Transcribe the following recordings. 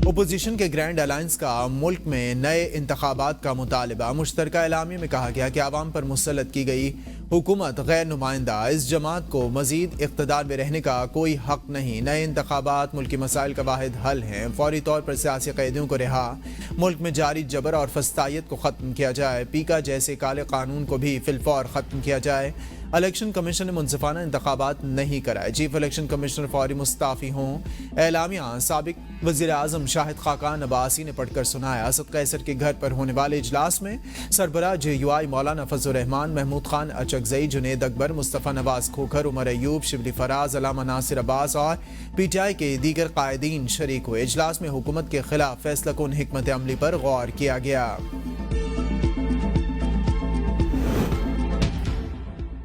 Opposition کے grand alliance کا ملک میں نئے انتخابات کا مطالبہ۔ مشترکہ اعلامیے میں کہا گیا کہ عوام پر مسلط کی گئی حکومت غیر نمائندہ، اس جماعت کو مزید اقتدار میں رہنے کا کوئی حق نہیں۔ نئے انتخابات ملکی مسائل کا واحد حل ہیں، فوری طور پر سیاسی قیدیوں کو رہا، ملک میں جاری جبر اور فسطائیت کو ختم کیا جائے، پیکا جیسے کالے قانون کو بھی فی الفور ختم کیا جائے، الیکشن کمیشن نے منصفانہ انتخابات نہیں کرائے، چیف الیکشن کمشنر فوری مستعفی ہوں۔ اعلامیہ سابق وزیر اعظم شاہد خاقان عباسی نے پڑھ کر سنایا۔ اسد قیصر کے گھر پر ہونے والے اجلاس میں سربراہ JUI مولانا فضل الرحمان، محمود خان اچکزئی، جنید اکبر، مصطفیٰ نواز کھوکھر، عمر ایوب، شبلی فراز، علامہ ناصر عباس اور PTI کے دیگر قائدین شریک ہوئے۔ اجلاس میں حکومت کے خلاف فیصلہ کن حکمت عملی پر غور کیا گیا۔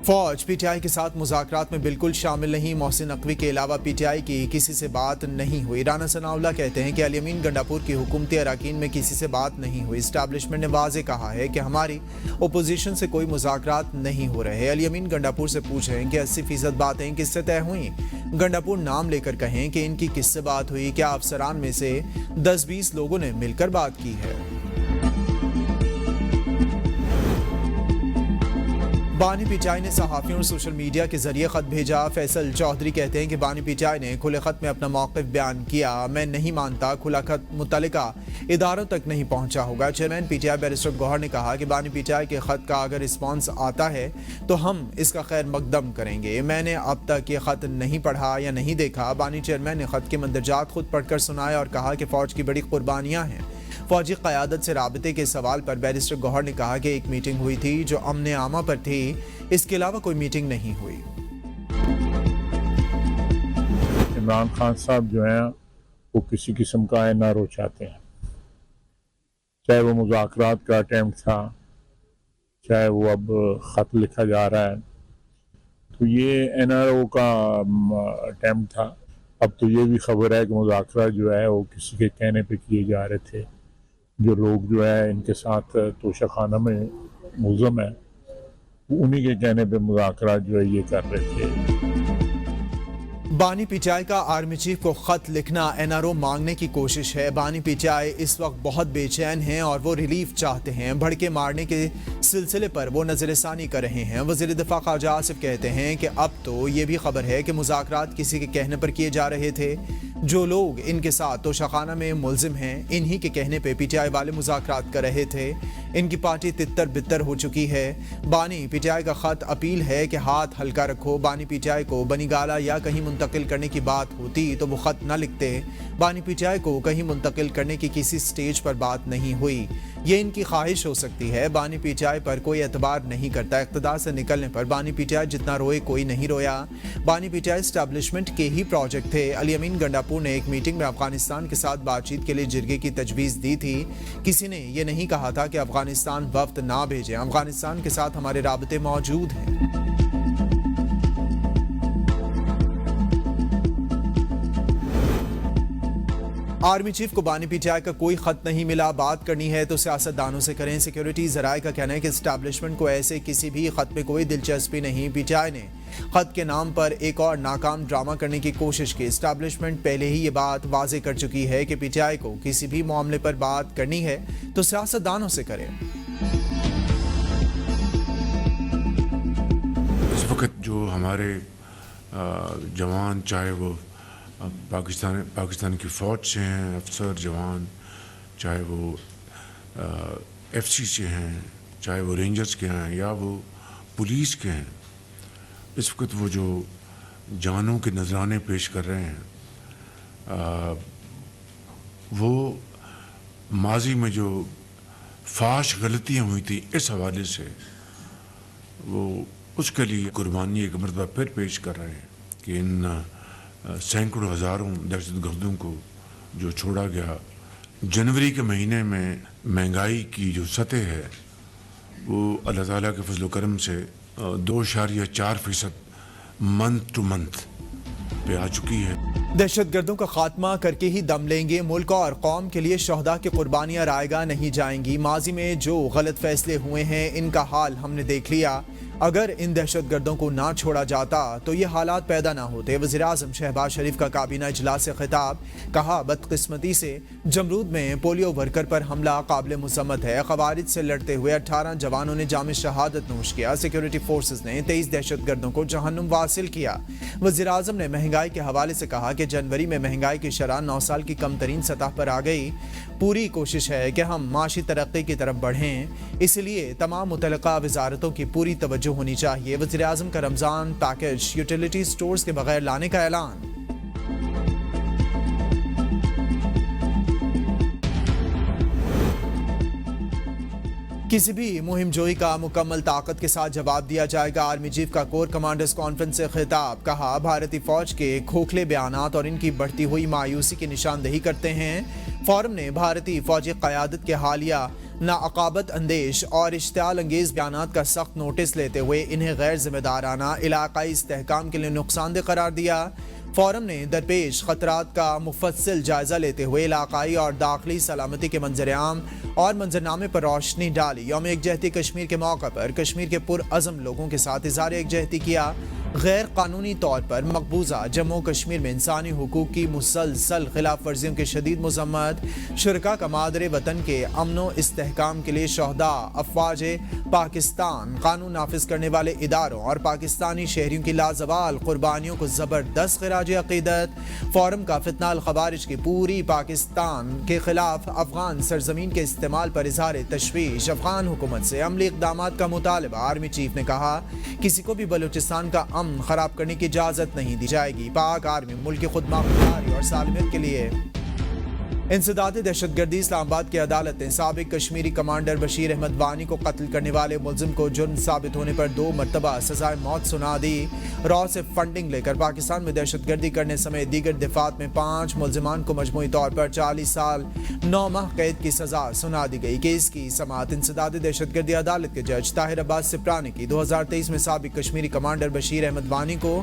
فوج PTI کے ساتھ مذاکرات میں بالکل شامل نہیں، محسن نقوی کے علاوہ PTI کی کسی سے بات نہیں ہوئی۔ رانا ثناءاللہ کہتے ہیں کہ الیمین گنڈاپور کی حکومتی اراکین میں کسی سے بات نہیں ہوئی۔ اسٹیبلشمنٹ نے واضح کہا ہے کہ ہماری اپوزیشن سے کوئی مذاکرات نہیں ہو رہے۔ الیمین گنڈاپور سے پوچھیں کہ 80% باتیں کس سے طے ہوئیں۔ گنڈاپور نام لے کر کہیں کہ ان کی کس سے بات ہوئی، کیا افسران میں سے 10-20 لوگوں نے مل کر بات کی ہے۔ بانی PTI نے صحافیوں اور سوشل میڈیا کے ذریعے خط بھیجا۔ فیصل چودھری کہتے ہیں کہ بانی PTI نے کھلے خط میں اپنا موقف بیان کیا۔ میں نہیں مانتا کھلا خط متعلقہ اداروں تک نہیں پہنچا ہوگا۔ چیئرمین PTI بیرسٹر گوہر نے کہا کہ بانی PTI کے خط کا اگر رسپانس آتا ہے تو ہم اس کا خیر مقدم کریں گے۔ میں نے اب تک یہ خط نہیں پڑھا یا نہیں دیکھا۔ بانی چیئرمین نے خط کے مندرجات خود پڑھ کر سنائے اور کہا کہ فوج کی بڑی قربانیاں ہیں۔ فوجی قیادت سے رابطے کے سوال پر بیرسٹر گوہر نے کہا کہ ایک میٹنگ ہوئی تھی جو امن عامہ پر تھی، اس کے علاوہ کوئی میٹنگ نہیں ہوئی۔ عمران خان صاحب جو ہیں وہ کسی قسم کا NRO چاہتے ہیں، چاہے وہ مذاکرات کا اٹیمپٹ تھا، چاہے وہ اب خط لکھا جا رہا ہے، تو یہ NRO کا اٹیمپٹ تھا۔ اب تو یہ بھی خبر ہے کہ مذاکرات جو ہے وہ کسی کے کہنے پہ کیے جا رہے تھے، جو لوگ جو ہے ان کے ساتھ توشہ خانہ میں ملزم ہیں، انہی کے کہنے پہ مذاکرات جو ہے یہ کر رہے تھے۔ بانی PTI کا آرمی چیف کو خط لکھنا NRO مانگنے کی کوشش ہے۔ بانی PTI اس وقت بہت بے چین ہیں اور وہ ریلیف چاہتے ہیں۔ بھڑکے مارنے کے سلسلے پر وہ نظر ثانی کر رہے ہیں۔ وزیر دفاع خواجہ آصف کہتے ہیں کہ اب تو یہ بھی خبر ہے کہ مذاکرات کسی کے کہنے پر کیے جا رہے تھے۔ جو لوگ ان کے ساتھ توشہ خانہ میں ملزم ہیں، انہی کے کہنے پہ PTI والے مذاکرات کر رہے تھے۔ ان کی پارٹی تتر بتر ہو چکی ہے۔ بانی PTI کا خط اپیل ہے کہ ہاتھ ہلکا رکھو۔ بانی PTI کو بنی گالا یا کہیں منتقل کرنے کی بات ہوتی تو وہ خط نہ لکھتے۔ بانی PTI کو کہیں منتقل کرنے کی کسی سٹیج پر بات نہیں ہوئی۔ یہ ان کی خواہش ہو سکتی ہے۔ بانی PTI پر کوئی اعتبار نہیں کرتا۔ اقتدار سے نکلنے پر بانی PTI جتنا روئے کوئی نہیں رویا۔ بانی PTI اسٹیبلشمنٹ کے ہی پروجیکٹ تھے۔ الیمین گنڈاپور نے ایک میٹنگ میں افغانستان کے ساتھ بات چیت کے لیے جرگے کی تجویز دی تھی۔ کسی نے یہ نہیں کہا تھا کہ افغانستان وفد نہ بھیجیں۔ افغانستان کے ساتھ ہمارے رابطے موجود ہیں۔ آرمی چیف کو بانی PTI کا کوئی خط نہیں ملا۔ بات کرنی ہے تو سیاست دانوں سے کریں۔ سیکیورٹی ذرائع کا کہنا ہے کہ اسٹیبلشمنٹ کو ایسے کسی بھی خط میں کوئی دلچسپی نہیں۔ PTI نے خط کے نام پر ایک اور ناکام ڈرامہ کرنے کی کوشش کی۔ اسٹیبلشمنٹ پہلے ہی یہ بات واضح کر چکی ہے کہ PTI کو کسی بھی معاملے پر بات کرنی ہے تو سیاست دانوں سے کریں۔ اس وقت جو ہمارے جوان، چاہے وہ پاکستان کی فوج سے ہیں، افسر جوان، چاہے وہ FC سے ہیں، چاہے وہ رینجرز کے ہیں یا وہ پولیس کے ہیں، اس وقت وہ جو جانوں کے نذرانے پیش کر رہے ہیں، وہ ماضی میں جو فاش غلطیاں ہوئی تھیں اس حوالے سے وہ اس کے لیے قربانی ایک مرتبہ پھر پیش کر رہے ہیں کہ ان سینکڑوں ہزاروں دہشت گردوں کو جو چھوڑا گیا۔ جنوری کے مہینے میں مہنگائی کی جو سطح ہے وہ اللہ تعالیٰ کے فضل و کرم سے 2.4% منتھ ٹو منتھ پہ آ چکی ہے۔ دہشت گردوں کا خاتمہ کر کے ہی دم لیں گے۔ ملک اور قوم کے لیے شہداء کی قربانیاں رائیگاں نہیں جائیں گی۔ ماضی میں جو غلط فیصلے ہوئے ہیں ان کا حال ہم نے دیکھ لیا۔ اگر ان دہشت گردوں کو نہ چھوڑا جاتا تو یہ حالات پیدا نہ ہوتے۔ وزیر اعظم شہباز شریف کا کابینہ اجلاس سے خطاب، کہا بدقسمتی سے جمرود میں پولیو ورکر پر حملہ قابل مذمت ہے۔ خوارج سے لڑتے ہوئے 18 جوانوں نے جام شہادت نوش کیا۔ سیکیورٹی فورسز نے 23 دہشت گردوں کو جہنم واصل کیا۔ وزیر اعظم نے مہنگائی کے حوالے سے کہا کہ جنوری میں مہنگائی کی شرح 9 سال کی کم ترین سطح پر آ گئی۔ پوری کوشش ہے کہ ہم معاشی ترقی کی طرف بڑھیں، اس لیے تمام متعلقہ وزارتوں کی پوری توجہ ہونی چاہیے۔ وزیر اعظم کا رمضان پیکج یوٹیلیٹی سٹورز کے بغیر لانے کا اعلان۔ کسی بھی مہم جوئی کا مکمل طاقت کے ساتھ جواب دیا جائے گا۔ آرمی چیف کا کور کمانڈرز کانفرنس سے خطاب، کہا بھارتی فوج کے کھوکھلے بیانات اور ان کی بڑھتی ہوئی مایوسی کی نشاندہی کرتے ہیں۔ فورم نے بھارتی فوجی قیادت کے حالیہ ناعقابت اندیش اور اشتعال انگیز بیانات کا سخت نوٹس لیتے ہوئے انہیں غیر ذمہ دارانہ علاقائی استحکام کے لیے نقصان دہ قرار دیا۔ فورم نے درپیش خطرات کا مفصل جائزہ لیتے ہوئے علاقائی اور داخلی سلامتی کے منظر عام اور منظرنامے پر روشنی ڈالی۔ یوم یکجہتی کشمیر کے موقع پر کشمیر کے پرعزم لوگوں کے ساتھ اظہار یکجہتی کیا۔ غیر قانونی طور پر مقبوضہ جموں کشمیر میں انسانی حقوق کی مسلسل خلاف ورزیوں کی شدید مذمت۔ شرکاء کا مادر وطن کے امن و استحکام کے لیے شہداء، افواج پاکستان، قانون نافذ کرنے والے اداروں اور پاکستانی شہریوں کی لازوال قربانیوں کو زبردست خراج عقیدت۔ فورم کا فتنہ الخوارج کی پوری پاکستان کے خلاف افغان سرزمین کے استعمال پر اظہار تشویش۔ افغان حکومت سے عملی اقدامات کا مطالبہ۔ آرمی چیف نے کہا کسی کو بھی بلوچستان کا امن خراب کرنے کی اجازت نہیں دی جائے گی۔ پاک آرمی ملک کی خود مختاری اور سالمیت کے لیے انسداد دہشت گردی۔ اسلام آباد کی عدالت نے سابق کشمیری کمانڈر بشیر احمد وانی کو قتل کرنے والے ملزم کو جرم ثابت ہونے پر 2 مرتبہ سزائے موت سنا دی۔ را سے فنڈنگ لے کر پاکستان میں دہشت گردی کرنے سمیت دیگر دفعات میں 5 ملزمان کو مجموعی طور پر 40 سال 9 ماہ قید کی سزا سنا دی گئی۔ کیس کی سماعت انسداد دہشت گردی عدالت کے جج طاہر عباس سپرا نے کی۔ 2023 میں سابق کشمیری کمانڈر بشیر احمد وانی کو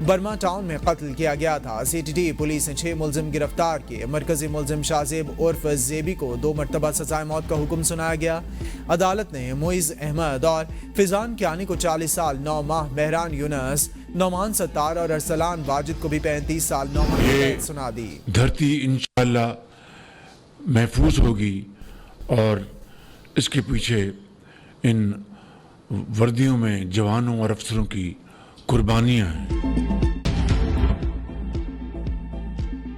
برما ٹاؤن میں قتل کیا گیا تھا۔ سی ٹی ٹی پولیس نے 6 ملزم گرفتار کیے۔ مرکزی ملزم شاہزیب عرف زیبی کو 2 مرتبہ سزائے موت کا حکم سنایا گیا۔ عدالت نے معیز احمد اور فیضان کیانی کو 40 سال 9 ماہ، مہران یونس، نعمان ستار اور ارسلان واجد کو بھی 35 سال 9 ماہ کی قید سنا دی۔ دھرتی انشاءاللہ محفوظ ہوگی اور اس کے پیچھے ان وردیوں میں جوانوں اور افسروں کی قربانیاں ہیں۔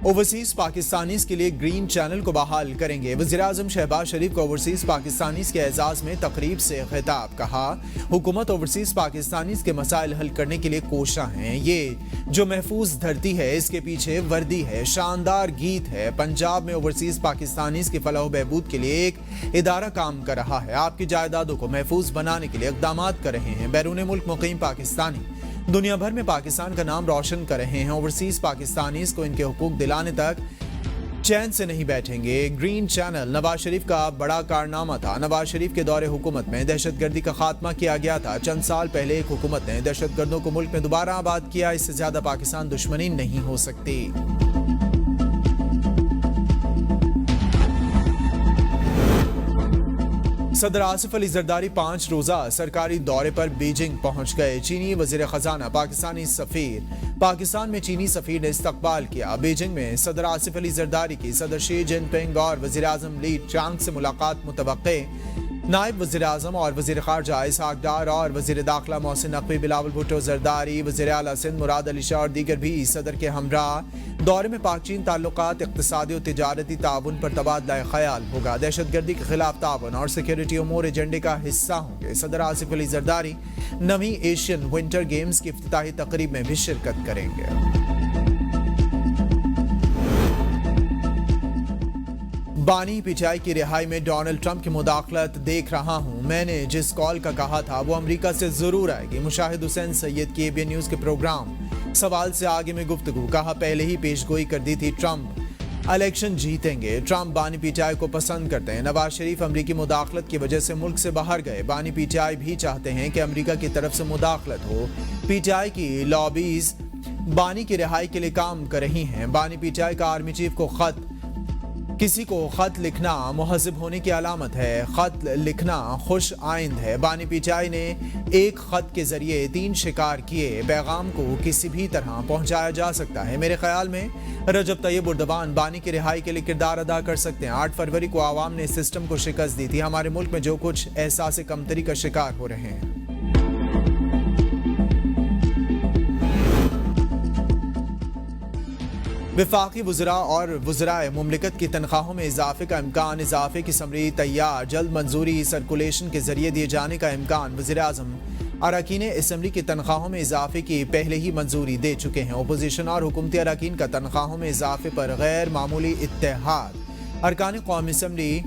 اوورسیز پاکستانیز کے لیے گرین چینل کو بحال کریں گے۔ وزیر اعظم شہباز شریف کو اوورسیز پاکستانیز کے اعزاز میں تقریب سے خطاب، کہا حکومت اوورسیز پاکستانیز کے مسائل حل کرنے کے لیے کوشاں ہیں۔ یہ جو محفوظ دھرتی ہے اس کے پیچھے وردی ہے، شاندار گیت ہے۔ پنجاب میں اوورسیز پاکستانیز کی فلاح و بہبود کے لیے ایک ادارہ کام کر رہا ہے، آپ کی جائیدادوں کو محفوظ بنانے کے لیے اقدامات کر رہے ہیں۔ بیرون ملک مقیم پاکستانی دنیا بھر میں پاکستان کا نام روشن کر رہے ہیں۔ اوورسیز پاکستانیز کو ان کے حقوق دلانے تک چین سے نہیں بیٹھیں گے۔ گرین چینل نواز شریف کا بڑا کارنامہ تھا۔ نواز شریف کے دور حکومت میں دہشت گردی کا خاتمہ کیا گیا تھا۔ چند سال پہلے ایک حکومت نے دہشت گردوں کو ملک میں دوبارہ آباد کیا۔ اس سے زیادہ پاکستان دشمنی نہیں ہو سکتی۔ صدر آصف علی زرداری 5 روزہ سرکاری دورے پر بیجنگ پہنچ گئے۔ چینی وزیر خزانہ پاکستانی سفیر پاکستان میں چینی سفیر نے استقبال کیا۔ بیجنگ میں صدر آصف علی زرداری کی صدر شی جن پنگ اور وزیر اعظم لی چانگ سے ملاقات متوقع۔ نائب وزیر اعظم اور وزیر خارجہ اسحاق ڈار اور وزیر داخلہ محسن نقوی، بلاول بھٹو زرداری، وزیر اعلیٰ سندھ مراد علی شاہ اور دیگر بھی صدر کے ہمراہ۔ دورے میں پاک چین تعلقات، اقتصادی و تجارتی تعاون پر تبادلہ خیال ہوگا۔ دہشت گردی کے خلاف تعاون اور سیکیورٹی امور ایجنڈے کا حصہ ہوں گے۔ صدر Asif Ali Zardari 9ویں Asian winter games کی افتتاحی تقریب میں بھی شرکت کریں گے۔ بانی پیچائی کی رہائی میں ڈونلڈ ٹرمپ کی مداخلت دیکھ رہا ہوں، میں نے جس کال کا کہا تھا وہ امریکہ سے ضرور آئے گی۔ مشاہد حسین سید کی ABN نیوز کے پروگرام سوال سے آگے میں گفتگو، کہا پہلے ہی پیش گوئی کر دی تھی ٹرمپ الیکشن جیتیں گے۔ ٹرمپ بانی پیچائی کو پسند کرتے ہیں۔ نواز شریف امریکی مداخلت کی وجہ سے ملک سے باہر گئے۔ بانی پیچائی بھی چاہتے ہیں کہ امریکہ کی طرف سے مداخلت ہو۔ پیچائی کی لابیز بانی کی رہائی کے لیے کام کر رہی ہیں۔ بانی پیچائی کا آرمی چیف کو خط کسی کو خط لکھنا مہذب ہونے کی علامت ہے، خط لکھنا خوش آئند ہے۔ بانی پی ٹی آئی نے ایک خط کے ذریعے 3 شکار کیے، پیغام کو کسی بھی طرح پہنچایا جا سکتا ہے۔ میرے خیال میں رجب طیب اردوان بانی کی رہائی کے لیے کردار ادا کر سکتے ہیں۔ 8 فروری کو عوام نے اس سسٹم کو شکست دی تھی۔ ہمارے ملک میں جو کچھ احساس کمتری کا شکار ہو رہے ہیں۔ وفاقی وزراء اور وزرائے مملکت کی تنخواہوں میں اضافے کا امکان، اضافے کی سمری تیار، جلد منظوری سرکولیشن کے ذریعے دیے جانے کا امکان۔ وزیر اعظم اراکین اسمبلی کی تنخواہوں میں اضافے کی پہلے ہی منظوری دے چکے ہیں۔ اپوزیشن اور حکومتی اراکین کا تنخواہوں میں اضافے پر غیر معمولی اتحاد۔ ارکان قومی اسمبلی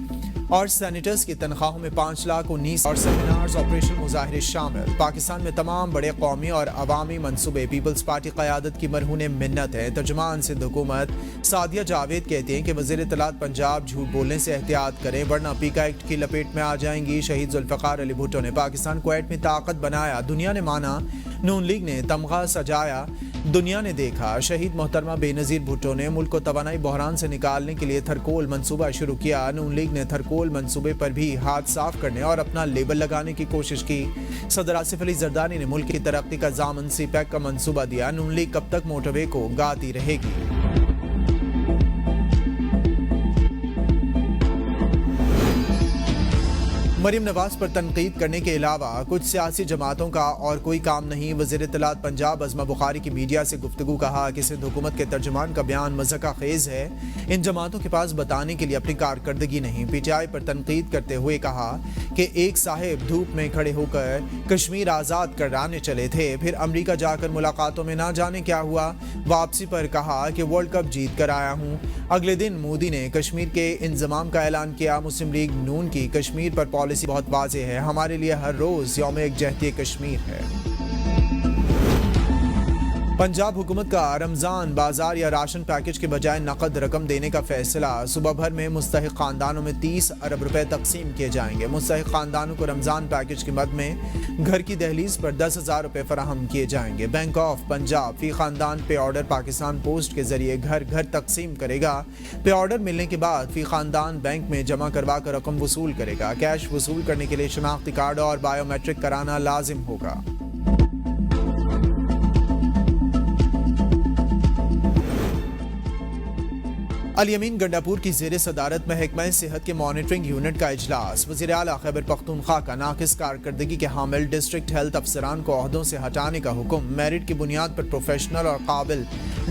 اور سینیٹرز کی تنخواہوں میں 5,19,000 اور سیمینارز آپریشن مظاہرے شامل۔ پاکستان میں تمام بڑے قومی اور عوامی منصوبے پیپلز پارٹی قیادت کی مرہون منت ہے۔ ترجمان سندھ حکومت سعدیہ جاوید کہتے ہیں کہ وزیر اطلاعات پنجاب جھوٹ بولنے سے احتیاط کریں ورنہ پیکا ایکٹ کی لپیٹ میں آ جائیں گی۔ شہید ذوالفقار علی بھٹو نے پاکستان کویت میں طاقت بنایا، دنیا نے مانا، نون لیگ نے تمغہ سجایا، دنیا نے دیکھا۔ شہید محترمہ بے نظیر بھٹو نے ملک کو توانائی بحران سے نکالنے کے لیے تھرکول منصوبہ شروع کیا۔ نون لیگ نے تھرکول منصوبے پر بھی ہاتھ صاف کرنے اور اپنا لیبل لگانے کی کوشش کی۔ صدر آصف علی زرداری نے ملک کی ترقی کا ضامن سی پیک کا منصوبہ دیا۔ نون لیگ کب تک موٹر وے کو گاتی رہے گی؟ مریم نواز پر تنقید کرنے کے علاوہ کچھ سیاسی جماعتوں کا اور کوئی کام نہیں۔ وزیر اطلاعات پنجاب عظمہ بخاری کی میڈیا سے گفتگو، کہا کہ سندھ حکومت کے ترجمان کا بیان مضحکہ خیز ہے، ان جماعتوں کے پاس بتانے کے لیے اپنی کارکردگی نہیں۔ پی ٹی آئی پر تنقید کرتے ہوئے کہا کہ ایک صاحب دھوپ میں کھڑے ہو کر کشمیر آزاد کرانے چلے تھے، پھر امریکہ جا کر ملاقاتوں میں نہ جانے کیا ہوا، واپسی پر کہا کہ ورلڈ کپ جیت کر آیا ہوں۔ اگلے دن مودی نے کشمیر کے انضمام کا اعلان کیا۔ مسلم لیگ نون کی کشمیر پر پالیسی بہت واضح ہے، ہمارے لیے ہر روز یوم یکجہتی کشمیر ہے۔ پنجاب حکومت کا رمضان بازار یا راشن پیکج کے بجائے نقد رقم دینے کا فیصلہ۔ صوبہ بھر میں مستحق خاندانوں میں 30 ارب روپے تقسیم کیے جائیں گے۔ مستحق خاندانوں کو رمضان پیکج کی مد میں گھر کی دہلیز پر 10,000 روپے فراہم کیے جائیں گے۔ بینک آف پنجاب فی خاندان پے آرڈر پاکستان پوسٹ کے ذریعے گھر گھر تقسیم کرے گا۔ پے آرڈر ملنے کے بعد فی خاندان بینک میں جمع کروا کر رقم وصول کرے گا۔ کیش وصول کرنے کے لیے شناختی کارڈ اور بائیو میٹرک کرانا لازم ہوگا۔ الیمین گنڈاپور کی زیر صدارت محکمہ صحت کے مانیٹرنگ یونٹ کا اجلاس۔ وزیر اعلیٰ خیبر پختونخوا کا ناقص کارکردگی کے حامل ڈسٹرکٹ ہیلتھ افسران کو عہدوں سے ہٹانے کا حکم۔ میرٹ کی بنیاد پر پروفیشنل اور قابل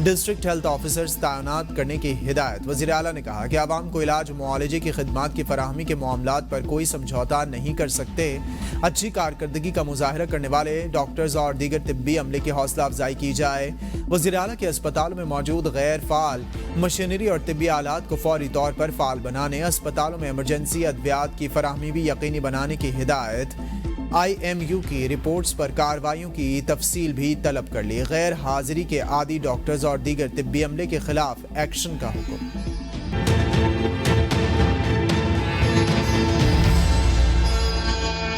ڈسٹرکٹ ہیلتھ آفیسرز تعینات کرنے کی ہدایت۔ وزیر اعلیٰ نے کہا کہ عوام کو علاج معالجے کی خدمات کی فراہمی کے معاملات پر کوئی سمجھوتا نہیں کر سکتے۔ اچھی کارکردگی کا مظاہرہ کرنے والے ڈاکٹرز اور دیگر طبی عملے کی حوصلہ افزائی کی جائے۔ وزیر اعلیٰ کے اسپتالوں میں موجود غیر فعال مشینری اور طبی آلات کو فوری طور پر فعال بنانے، اسپتالوں میں ایمرجنسی ادویات کی فراہمی بھی یقینی بنانے کی ہدایت۔ آئی ایم یو کی رپورٹس پر کارروائیوں کی تفصیل بھی طلب کر لی۔ غیر حاضری کے عادی ڈاکٹرز اور دیگر طبی عملے کے خلاف ایکشن کا حکم۔